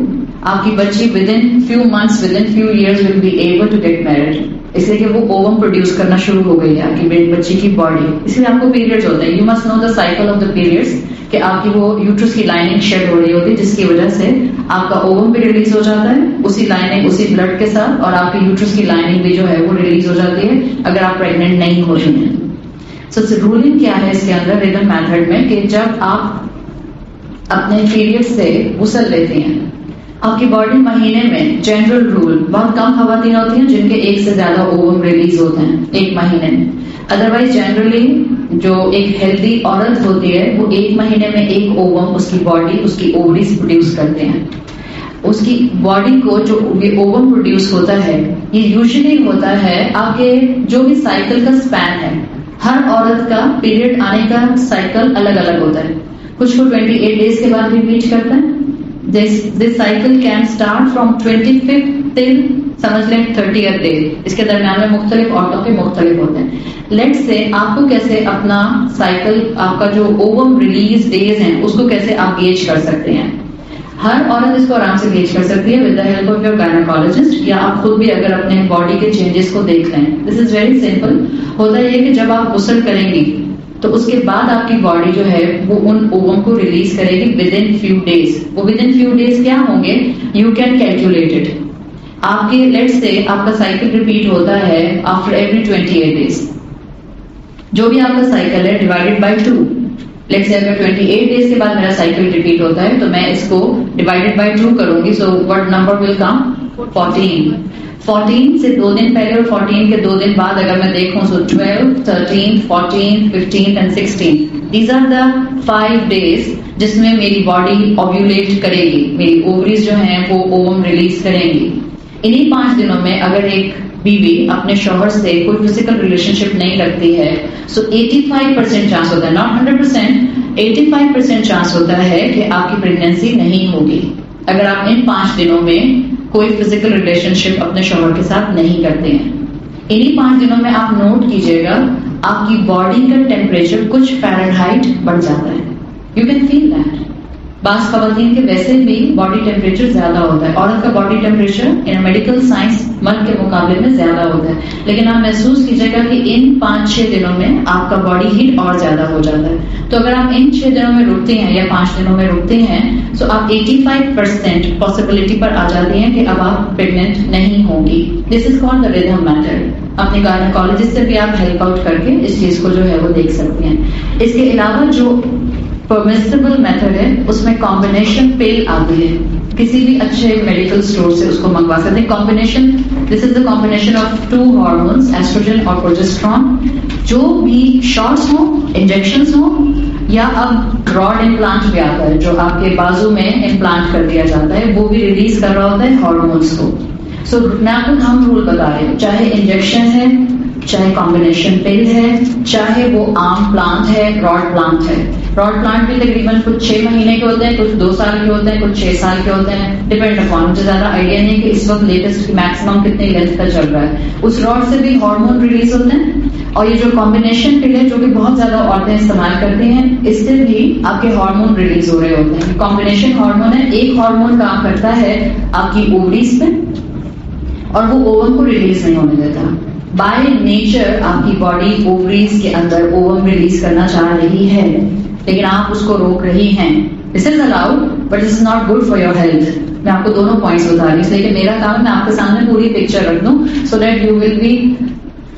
آپ کی بچی within few months within few years will be able to get married, اس لیے کہ وہ اووم پروڈیوس کرنا شروع ہو گئی ہے آپ کی بچی کی باڈی. اس لیے آپ کو پیریڈز ہوتے ہیں. You must know the cycle of the periods کہ آپ کی وہ یوٹرس کی لائننگ شیڈ ہو رہی ہوتی ہے جس کی وجہ سے آپ کا اووم بھی ریلیز ہو جاتا ہے اسی لائننگ اسی بلڈ کے ساتھ, اور آپ کی یوٹرس کی لائننگ بھی جو ہے وہ ریلیز ہو جاتی ہے اگر آپ پریگننٹ نہیں ہو رہی ہیں. سو رولنگ کیا ہے اس کے اندر ردم میتھڈ میں کہ جب آپ اپنے پیریڈ سے غسل لیتے ہیں آپ کی باڈی مہینے میں, جنرل رول بہت کم خواتین ہوتی ہیں جن کے 1 سے زیادہ اووم ریلیز ہوتے ہیں ایک مہینے میں. ادروائز جنرلی جو ایک ہیلدی عورت ہوتی ہے وہ 1 مہینے میں 1 اووم اس کی باڈی اس کی اووریز پروڈیوس کرتے ہیں. اس کی باڈی کو جو اووم پروڈیوس ہوتا ہے یہ یوزلی ہوتا ہے آپ کے جو بھی سائیکل کا سپین ہے. ہر عورت کا پیریڈ آنے کا سائیکل الگ الگ ہوتا ہے. کچھ کو 28 ڈیز کے بعد ریپیٹ کرتا ہے. This cycle can start from 25th till سمجھ لیں 30th day. اس کے درمیان میں مختلف عورتوں کے مختلف ہوتے ہیں. لیٹس سے آپ کو کیسے اپنا سائیکل, آپ کا جو اووم ریلیز ڈیز ہیں اس کو کیسے آپ گیج کر سکتے ہیں. ہر عورت اس کو آرام سے گیج کر سکتی ہے with the help of your gynaecologist, یا آپ خود بھی اگر اپنے باڈی کے چینجز کو دیکھ لیں. دس از ویری سمپل. ہوتا یہ کہ جب آپ غسل کریں گی تو اس کے بعد آپ کی باڈی جو ہے وہ ان اووم کو ریلیز کرے گی ود ان فیو ڈیز. وہ ود ان فیو ڈیز کیا ہوں گے, یو کین کیلکولیٹ اٹ. آپ کے لیٹ سے آپ کا سائیکل ریپیٹ ہوتا ہے آفٹر ایوری 28 ڈیز. جو بھی آپ کا سائیکل ہے ڈیوائڈیڈ بائی 2. لیٹ سے اگر 28 ڈیز کے بعد میرا سائیکل ریپیٹ ہوتا ہے تو میں اس کو ڈیوائڈیڈ بائی 2 کروں گی. سو وٹ نمبر ول کم 14. 14 سے 2 دن پہلے اور 14 کے 2 دن بعد اگر میں دیکھوں سو 12, 13, 14, 15 and 16. These are the 5 days جس میں میری باڈی اوویولیٹ کرے گی, میری اووریز جو ہیں وہ اووم ریلیز کریں گی. انہی 5 دنوں میں اگر ایک بیوی اپنے شوہر سے کوئی فزیکل ریلیشن شپ نہیں رکھتی ہے، سو 85% چانس ہوتا ہے، ناٹ 100%، 85% چانس ہوتا ہے کہ آپ کی پریگنینسی نہیں ہوگی اگر آپ ان 5 دنوں میں کوئی فزیکل ریلیشن شپ اپنے شوہر کے ساتھ نہیں کرتے ہیں۔ انہی 5 دنوں میں آپ نوٹ کیجئے گا آپ کی باڈی کا ٹیمپریچر کچھ فارنہائٹ بڑھ جاتا ہے، یو کین فیل دیٹ۔ بعض خواتین کے ویسے بھی باڈی ٹیمپریچر زیادہ ہوتا ہے، عورت کا body temperature in medical science مرد کے مقابلے میں زیادہ ہوتا ہے، لیکن آپ محسوس کیجئے گا کہ ان 5-6 دنوں میں آپ کا باڈی ہیٹ اور زیادہ ہو جاتا ہے۔ تو اگر آپ ان 6 دنوں میں رکتے ہیں یا 5 دنوں میں رکتے ہیں تو آپ 85% پاسبلٹی پر آ جاتی ہیں کہ اب آپ پریگننٹ نہیں ہوں گی۔ This is called the rhythm method. اپنے گائنیکالوجسٹ سے بھی آپ ہیلپ آؤٹ کر کے اس چیز کو جو ہے وہ دیکھ سکتے ہیں۔ اس کے علاوہ جو پرمیسیبل میتھڈ ہے اس میں کمبینیشن پل آتی ہے، کسی بھی اچھے میڈیکل اسٹور سے اس کو منگوا سکتے ہیں۔ Combination, this is the combination of 2 hormones, oestrogen اور پروجسٹرون، جو بھی شاٹس ہوں، انجیکشنز ہوں، یا اب راڈ امپلانٹ بھی آتا ہے جو آپ کے بازو میں امپلانٹ کر دیا جاتا ہے، وہ بھی ریلیز کر رہا ہوتا ہے ہارمونس کو۔ سو میں آپ کو ہم رول بتا رہے ہیں، چاہے انجیکشن ہے، چاہے کمبینیشن پل ہے، چاہے وہ عام پلانٹ ہے، راڈ پلانٹ ہے۔ راڈ پلانٹ بھی تقریباً کچھ 6 مہینے کے ہوتے ہیں، کچھ 2 سال کے ہوتے ہیں، کچھ 6 سال کے ہوتے ہیں، ڈپینڈ اپون۔ مجھے زیادہ آئیڈیا نہیں کہ اس وقت لیٹسٹ میکسیمم کتنے لینتھ کا چل رہا ہے۔ اس راڈ سے بھی ہارمون ریلیز ہوتے ہیں، اور یہ جو کمبینیشن پل ہے جو کہ بہت زیادہ عورتیں استعمال کرتی ہیں، اس سے بھی آپ کے ہارمون ریلیز ہو رہے ہوتے ہیں۔ کمبینیشن ہارمون ہے، ایک ہارمون کام کرتا ہے آپ کی اووریز پہ اور وہ اووم کو ریلیز نہیں ہونے دیتا۔ بائی نیچر آپ کی باڈی اووریز کے اندر اووم ریلیز کرنا چاہ رہی ہے، لیکن آپ اس کو روک رہی ہیں۔ This is allowed but this is not good for your health. میں آپ کو دونوں پوائنٹس بتا رہی ہوں، اس لیے کہ میرا کام میں آپ کے سامنے پوری پکچر رکھ دوں so that you will be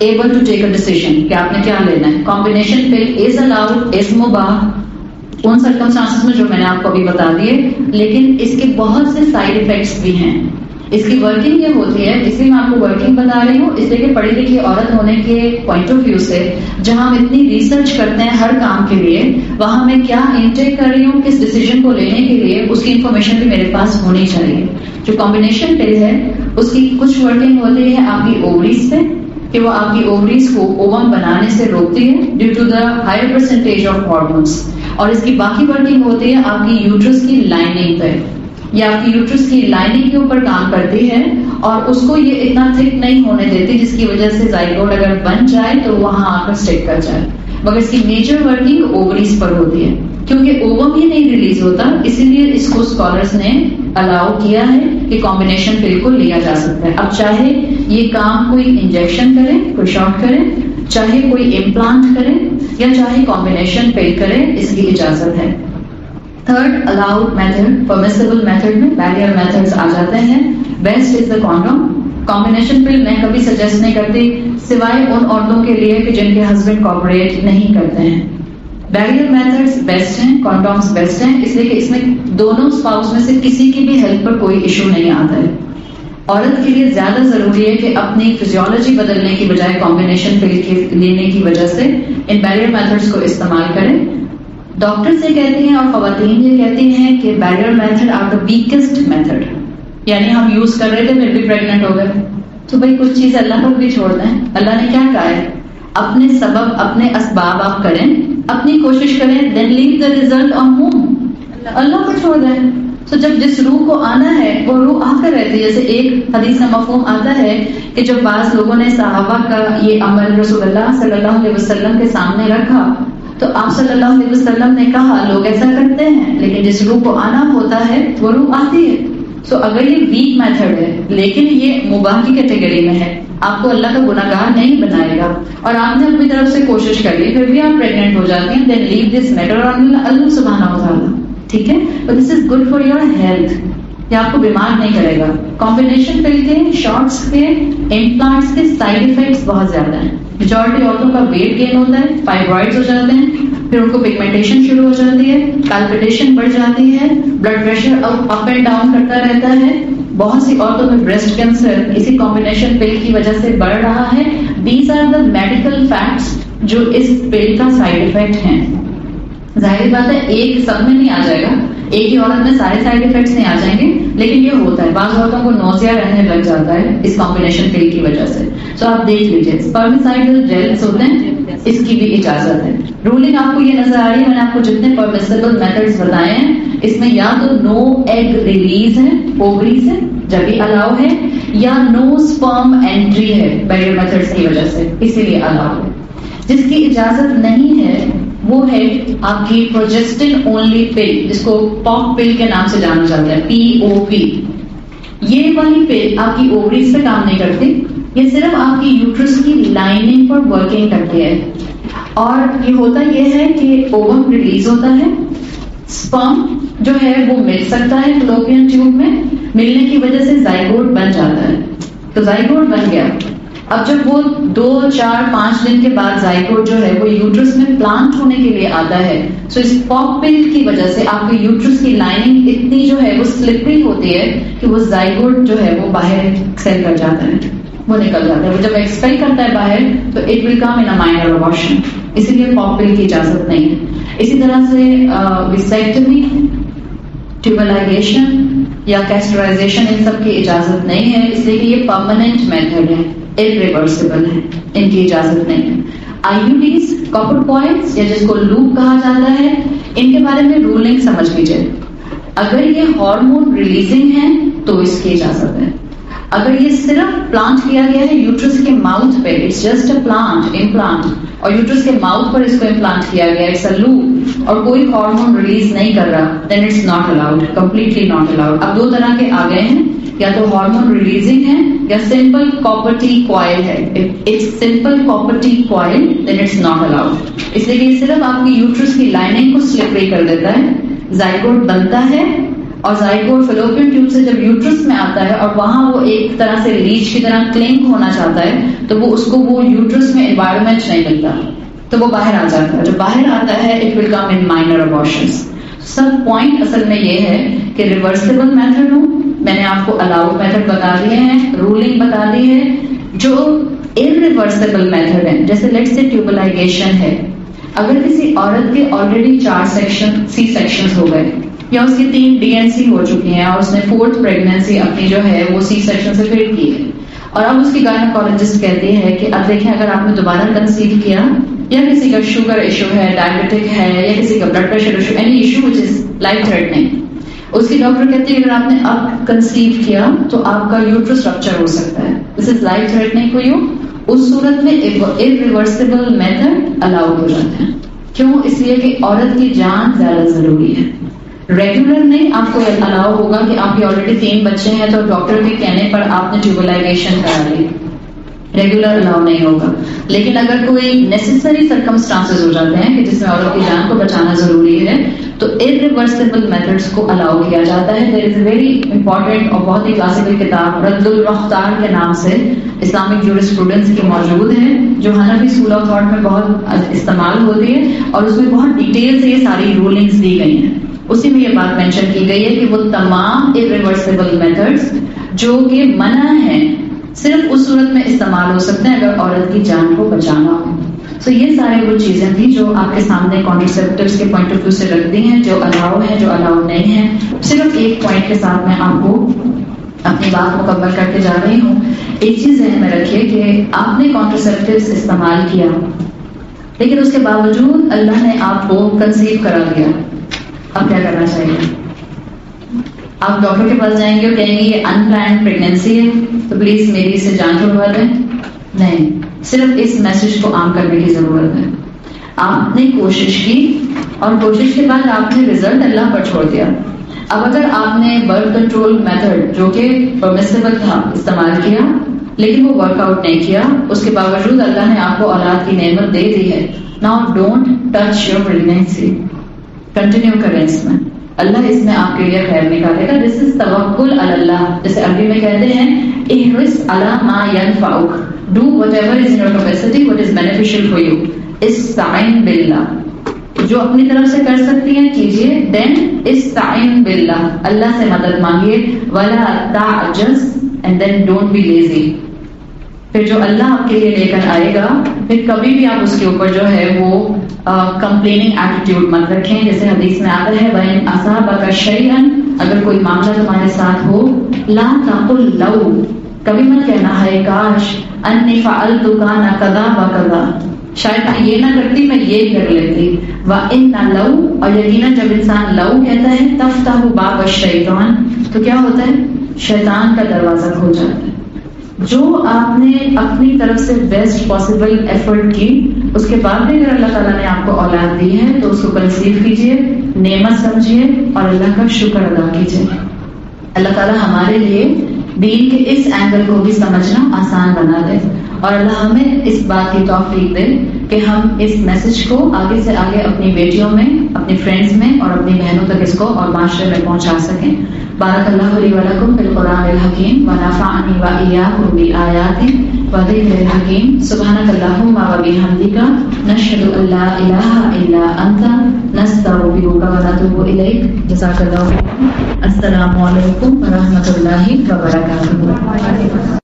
able to take a decision کہ آپ نے کیا لینا ہے۔ کمبینیشن پل از الاؤڈ، از مباح ان سرکمسٹانسز میں جو میں نے آپ کو ابھی بتا دیے، لیکن اس کے بہت سے سائڈ افیکٹس بھی ہیں۔ اس کی ورکنگ یہ ہوتی ہے، اس لیے میں آپ کو ورکنگ بتا رہی ہوں، اس لیے کہ پڑھی لکھی عورت ہونے کے پوائنٹ آف ویو سے جہاں ہم اتنی ریسرچ کرتے ہیں ہر کام کے لیے، وہاں میں کیا انٹیک کر رہی ہوں کس ڈیسیژن کو لینے کے لیے، اس کی انفارمیشن بھی میرے پاس ہونی چاہیے۔ جو کمبینیشن پل ہے اس کی کچھ ورکنگ ہوتی ہے آپ کی اووریز پہ کہ وہ آپ کی اووریز کو اووم بنانے سے روکتی ہے due to the higher percentage of hormones, اور اس کی باقی ورکنگ ہوتی ہے آپ کی یوٹرس کی لائننگ پہ، یہ آپ کی یوٹرس کی لائننگ کے اوپر کام کرتی ہے اور اس کو یہ اتنا تھک نہیں ہونے دیتی جس کی وجہ سے زائگوٹ اگر بن جائے تو وہاں آ کر اسٹک کر جائے، مگر اس کی میجر ورکنگ اووریز پر ہوتی ہے۔ کیونکہ اووم ہی نہیں ریلیز ہوتا اسی لیے اس کو اسکالرس نے الاؤ کیا ہے کہ کمبینیشن پل کو لیا جا سکتا ہے۔ اب چاہے یہ کام کوئی انجیکشن کرے، کوئی شاٹ کرے، چاہے کوئی امپلانٹ کرے یا چاہے کمبینیشن پل کرے، اس کی اجازت ہے۔ Third allowed method, permissible method میں بیریئر میتھڈز آ جاتے ہیں۔ Best is the کانڈوم۔ کمبینیشن پل میں کبھی سجیسٹ نہیں کرتی سوائے ان عورتوں کے لیے کہ جن کے ہسبینڈ کوآپریٹ نہیں کرتے ہیں۔ بیریئر میتھڈز بیسٹ ہیں، کانڈومس بیسٹ ہیں، اس لیے کہ اس میں دونوں اسپاؤس میں سے کسی کی بھی ہیلتھ پر کوئی ایشو نہیں آتا ہے۔ عورت کے لیے زیادہ ضروری ہے کہ اپنی فزیولوجی بدلنے کی بجائے کمبینیشن پل لینے کی وجہ سے ان بیریئر میتھڈز کو استعمال کریں۔ ڈاکٹرز یہ کہتی ہیں اور خواتین یہ کہتی ہیں کہ barrier method are the weakest method, یعنی ہم یوز کر رہے تھے پھر بھی پریگننٹ ہو گئے، تو بھائی کچھ چیز اللہ پر بھی چھوڑ دیں۔ اللہ نے کیا کہا ہے؟ اپنے سبب اپنے اسباب آپ کریں، اپنی کوشش کریں، دین لیو دا ریزلٹ آن ہوم، اللہ پر چھوڑ دیں۔ تو جب جس روح کو آنا ہے وہ روح آ کر رہتی ہے۔ جیسے ایک حدیث میں مفہوم آتا ہے کہ جب بعض لوگوں نے صحابہ کا یہ عمل رسول اللہ صلی اللہ علیہ وسلم کے سامنے رکھا تو آپ صلی اللہ علیہ وسلم نے کہا لوگ ایسا کرتے ہیں لیکن جس روح کو آنا ہوتا ہے وہ روح آتی ہے۔ سو اگر یہ ویک میتھڈ ہے لیکن یہ مباح کی کیٹیگری میں ہے، آپ کو اللہ کا گناہگار نہیں بنائے گا اور آپ نے اپنی طرف سے کوشش کر لی پھر بھی آپ پریگننٹ ہو جاتی ہیں، دین لیو دس میٹر آن اللہ سبحانہ و تعالیٰ، ٹھیک ہے؟ But this is good for your health, یہ آپ کو بیمار نہیں کرے گا۔ کمبینیشن پل کے، شارٹس کے، امپلانٹس کے سائڈ افیکٹس بہت زیادہ ہیں۔ میجورٹی عورتوں کا ویٹ گین ہوتا ہے، فائبرائڈز ہو جاتے ہیں، پھر ان کو پگمنٹیشن شروع ہو جاتی ہے، پالپیٹیشن بڑھ جاتی ہے، blood pressure up and down کرتا رہتا ہے۔ بہت سی عورتوں میں بریسٹ کینسر اسی کمبینیشن پل کی وجہ سے بڑھ رہا ہے۔ These are the medical facts جو اس پل کا سائڈ افیکٹ ہیں۔ ظاہر بات ہے ایک سب میں نہیں آ جائے گا، ایک ہی عورت میں سارے سائڈ افیکٹس نہیں آ جائیں گے، لیکن یہ ہوتا ہے بعض عورتوں کو نوزیا رہنے لگ جاتا ہے اس کمبینیشن پل کی وجہ سے. سو آپ دیکھ لیجیے سپرمیسائڈل جیلس ہوتے ہیں، اس کی بھی اجازت ہے. رولنگ آپ کو یہ نظر آ رہی ہے، میں نے آپ کو جتنے پرمیسیبل میتھڈز بتائے ہیں اس میں یا تو نو ایگ ریلیز ہے اووری سے جب بھی الاؤ ہے، یا نو سپرم انٹری ہے بیریئر میتھڈز کی وجہ سے اسی لیے الاؤ ہے. جس کی اجازت نہیں ہے وہ ہے آپ کی پروجسٹن اونلی پل، جس کو پاک پل کے نام سے جانا جاتا ہے، POP. یہ والی پل آپ کی اووریز پہ کام نہیں کرتی، یہ صرف آپ کی یوٹرس کی لائننگ پر ورکنگ کرتی ہے. اور یہ ہوتا یہ ہے کہ اووم ریلیز ہوتا ہے، سپرم جو ہے وہ مل سکتا ہے فلوپین ٹیوب میں، ملنے کی وجہ سے زائگوٹ بن جاتا ہے. تو زائگوٹ بن گیا، اب جب وہ 2 4 5 دن کے بعد زائگوٹ جو ہے وہ یوٹرس میں پلانٹ ہونے کے لیے آتا ہے. سو اس پاک پل کی وجہ سے آپ کی یوٹرس کی لائننگ اتنی جو ہے وہ سلپری ہوتی ہے کہ وہ زائگوٹ جو ہے وہ باہر ایکسپیل کر جاتا ہے، وہ نکل جاتا ہے. وہ جب ایکسپیل کرتا ہے باہر تو it will come in a minor abortion, اسی لیے پاک پل کی اجازت نہیں ہے. اسی طرح سے ویسیکٹمی، ٹیوبلائگیشن یا کیسٹرائزیشن ان سب کی اجازت نہیں ہے، اس لیے کہ یہ پرماننٹ میتھڈ ہے، irreversible ہے، ان کی اجازت نہیں ہے. IUDs کاپر کوائلز یا جس کو لوپ کہا جاتا ہے، ان کے بارے میں رولنگ سمجھ لیجیے. اگر یہ ہارمون ریلیزنگ ہے تو اس کی اجازت ہے. اگر یہ صرف پلانٹ کیا گیا ہے یوٹرس کے ماؤتھ پہ، it's just a plant implant, اور یوٹرس کے ماؤتھ پر اس کو امپلانٹ کیا گیا، اٹس اے لوپ، اور کوئی ہارمون ریلیز نہیں کر رہا، then it's not allowed, completely not allowed. اب 2 طرح کے آ گئے ہیں، یا تو ہارمون ریلیزنگ ہے یا سمپل کاپر ٹی کوائل ہے. It's simple copper T coil then it's not allowed, اس لیے کہ یہ صرف آپ کی یوٹرس کی لائننگ کو سلپری کر دیتا ہے. زائگوٹ بنتا ہے اور زائگوٹ فلوپین ٹیوب سے جب یوٹرس میں آتا ہے اور وہاں وہ ایک طرح سے لیچ کی طرح کلنگ ہونا چاہتا ہے تو وہ اس کو وہ یوٹرس میں انوائرمنٹ نہیں ملتا تو وہ باہر آ جاتا ہے. جو باہر آتا ہے it will come in minor abortions. Sub point اصل میں یہ ہے کہ ریورسیبل میتھڈ ہو، میں نے آپ کو الاؤڈ میتھڈ بتا دیے ہیں، رولنگ بتا دی ہے. جو irreversible میتھڈ ہے جیسے لیٹس سے ٹیوبلائگیشن ہے، اگر کسی عورت کے آلریڈی 4 سی سیکشنز ہو گئے یا اس کی 3 DNC ہو چکی ہیں اور اس نے 4th پریگنینسی اپنی جو ہے وہ سی سیکشن سے فٹ کی ہے، اور اب اس کی گائنیکولوجسٹ کہتی ہے کہ اب دیکھیں اگر آپ نے دوبارہ کنسیو کیا یا کسی کا شوگر ایشو ہے، ڈائبٹک ہے، یا کسی کا blood pressure issue, any issue which is life threatening, اس کی ڈاکٹر کہتی ہے اگر آپ نے اب کنسیو کیا تو آپ کا یوٹرس رپچر ہو سکتا ہے، this is life threatening for you. اس صورت میں irreversible میتھڈ الاؤڈ ہو جاتے ہیں. کیوں؟ اس لیے کہ عورت کی جان زیادہ ضروری ہے. ریگولر نہیں آپ کو الاؤ ہوگا کہ آپ کے آلریڈی 3 بچے ہیں تو ڈاکٹر کے کہنے پر آپ نے ٹیوبلائگیشن کرا لی، ریگولر الاؤ نہیں ہوگا. لیکن اگر کوئی نیسسری سرکمسٹانسز ہو جاتے ہیں کہ جس میں عورت کی جان کو بچانا ضروری ہے تو irreversible میتھڈس کو الاؤ کیا جاتا ہے. دیر از اے ویری امپورٹنٹ اور بہت ہی کلاسیکل کتاب رد المختار کے نام سے اسلامک جورسپروڈنس کی موجود ہے، جو حنفی اسکول آف تھاٹ میں بہت استعمال ہوتی ہے، اور اس میں بہت ڈیٹیل سے یہ ساری رولنگز دی گئی ہیں. اسی میں یہ بات مینشن کی گئی ہے کہ وہ تمام irreversible میتھڈس جو کہ منع ہیں صرف اس صورت میں استعمال ہو سکتے ہیں اگر عورت کی جان کو بچانا ہو. سو یہ سارے وہ چیزیں تھیں جو آپ کے سامنے کانٹرسیپٹیوز کے پوائنٹ آف ویو سے رکھ دی ہیں، جو الاؤ ہے جو الاؤ نہیں ہے. صرف ایک پوائنٹ کے ساتھ میں آپ کو اپنی بات مکمل کرتے جا رہی ہوں. ایک چیز ذہن میں رکھیے کہ آپ نے کانٹرسیپٹیوز استعمال کیا لیکن اس کے باوجود اللہ نے آپ کو کنسیو کرا دیا، اب کیا کرنا چاہیے؟ آپ ڈاکٹر کے پاس جائیں گے اور کہیں گے یہ ان پلانڈ پریگنینسی ہے تو پلیز میری اسے جان چھوڑوا دیں؟ نہیں، صرف اس میسج کو عام کرنے کی ضرورت ہے. آپ نے کوشش کی اور کوشش کے بعد آپ نے رزلٹ اللہ پر چھوڑ دیا. اب اگر آپ نے برتھ کنٹرول میتھڈ جو کہ پرمیسیبل تھا استعمال کیا لیکن وہ ورک آؤٹ نہیں کیا، اس کے باوجود اللہ نے آپ کو اولاد کی نعمت دے دی ہے. Now don't touch your pregnancy, continue کریں اس میں، اللہ اس میں آپ کے لیے خیر نکالے گا. دس از توکل علی اللہ، جیسے عربی میں کہتے ہیں احرص علی ما ینفعک، do whatever is in your capacity what is beneficial for you, استعین باللہ، جو اپنی طرف سے کر سکتی ہیں کیجیے. دین استعین باللہ، اللہ سے مدد مانگیے. ولا تعجز، and then don't be lazy. پھر جو اللہ آپ کے لیے لے کر آئے گا پھر کبھی بھی آپ اس کے اوپر جو ہے وہ کمپلیننگ ایٹیٹیوڈ مت رکھیں. جیسے حدیث میں آتا ہے وَإِنْ أَصَابَكَ شَيْئًا، اگر کوئی معاملہ تمہارے ساتھ ہو، لَا تَقُلْ لَوْ، کبھی مت کہنا ہے کاش، أَنِّي فَعَلْتُ كَانَ كَذَا وَكَذَا، شاید میں یہ نہ کرتی میں یہ کر لیتی. وَإِنَّ لَوْ، اور یقیناً جب انسان لو کہتا ہے تفتح باب الشیطان، تو کیا ہوتا ہے؟ شیطان کا دروازہ کھل جاتا ہے. جو آپ نے اپنی طرف سے بیسٹ پاسبل ایفرٹ کی، اس کے بعد بھی اگر اللہ تعالیٰ نے آپ کو اولاد دی ہے تو اس کو کنسیو کیجیے، نعمت سمجھیے اور اللہ کا شکر ادا کیجیے. اللہ تعالیٰ ہمارے لیے دین کے اس اینگل کو بھی سمجھنا آسان بنا دے، اور اللہ ہمیں اس بات کی توفیق دے کہ ہم اس میسج کو آگے سے آگے اپنی بیٹیوں میں، اپنی فرینڈز میں اور اپنی بہنوں تک اس کو اور معاشرے میں پہنچا سکیں. بارک اللہ لی و لکم فی القرآن الحکیم ونفعنی و ایاکم بالآیات وذکر الحکیم. سبحانک اللہم و بحمدک، نشہد ان لا الہ الا انت، نستغفرک و نتوب الیک. جزاک اللہ خیر. السلام علیکم و رحمۃ اللہ وبرکاتہ.